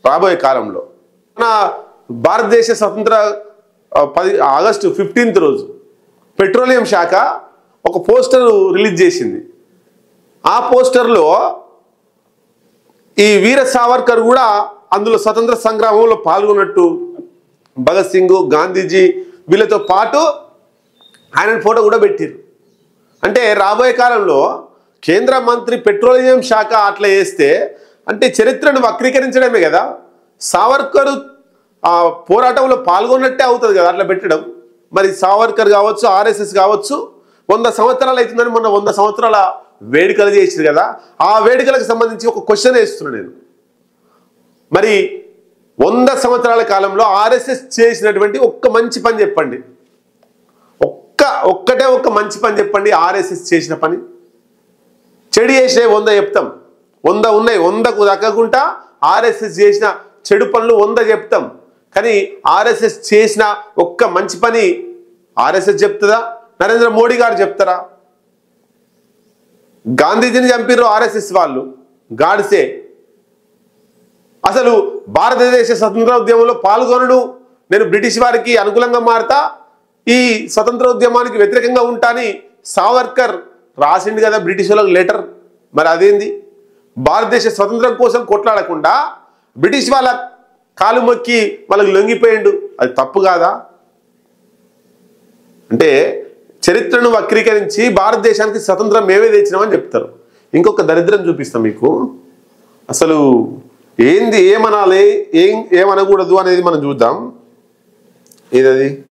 రాబోయే కాలంలో. మన భారతదేశ స్వతంత్ర ఆగస్టు 15th రోజు పెట్రోలియం శాఖ ఒక పోస్టర్ రిలీజ్ చేసింది. ఆ పోస్టర్లో ఈ వీర సావర్కర్ కూడా అందులో స్వతంత్ర సంగ్రామంలో పాల్గొన్నట్టు, భగత్ సింగ్, గాంధీజీ వీళ్ళతో పాటు ఆయన ఫోటో కూడా పెట్టారు. అంటే రాబోయే కాలంలో కేంద్ర మంత్రి పెట్రోలియం శాఖ అట్లా చేస్తే అంటే చరిత్రను వక్రీకరించడమే కదా. సావర్కర్ పోరాటంలో పాల్గొన్నట్టే అవుతుంది కదా అట్లా పెట్టడం. మరి సావర్కర్ కావచ్చు, ఆర్ఎస్ఎస్ కావచ్చు 100 సంవత్సరాలు అవుతుందని మొన్న 100 సంవత్సరాల వేడుకలు చేసింది కదా. ఆ వేడుకలకు సంబంధించి ఒక క్వశ్చన్ వేస్తున్నాను నేను. మరి 100 సంవత్సరాల కాలంలో ఆర్ఎస్ఎస్ చేసినటువంటి ఒక్క మంచి పని చెప్పండి. ఒక్కటే ఒక్క మంచి పని చెప్పండి ఆర్ఎస్ఎస్ చేసిన పని. చెడు చేసిన 100 చెప్తాం, 100 ఉన్నాయి, 100కు దక్కకుండా ఆర్ఎస్ఎస్ చేసిన చెడు పనులు 100 చెప్తాం. కానీ ఆర్ఎస్ఎస్ చేసిన ఒక్క మంచి పని ఆర్ఎస్ఎస్ చెప్తుందా? నరేంద్ర మోడీ గారు చెప్తారా? గాంధీజీని చంపిర్రు ఆర్ఎస్ఎస్ వాళ్ళు, గాడ్సే. అసలు భారతదేశ స్వతంత్ర ఉద్యమంలో పాల్గొనడు, నేను బ్రిటిష్ వారికి అనుకూలంగా మారతా, ఈ స్వతంత్ర ఉద్యమానికి వ్యతిరేకంగా ఉంటాని సావర్కర్ రాసిండు కదా బ్రిటిష్ వాళ్ళకి లెటర్. మరి అదేంది? భారతదేశ స్వతంత్రం కోసం కొట్లాడకుండా బ్రిటిష్ వాళ్ళ కాలు మొక్కి వాళ్ళకి లొంగిపోయిండు. అది తప్పు కాదా? అంటే చరిత్రను వక్రీకరించి భారతదేశానికి స్వతంత్రం మేమే తెచ్చినామని చెప్తారు. ఇంకొక దరిద్రం చూపిస్తాం మీకు. అసలు ఏంది, ఏమనాలి, ఏమనకూడదు అనేది మనం చూద్దాం. ఏదది?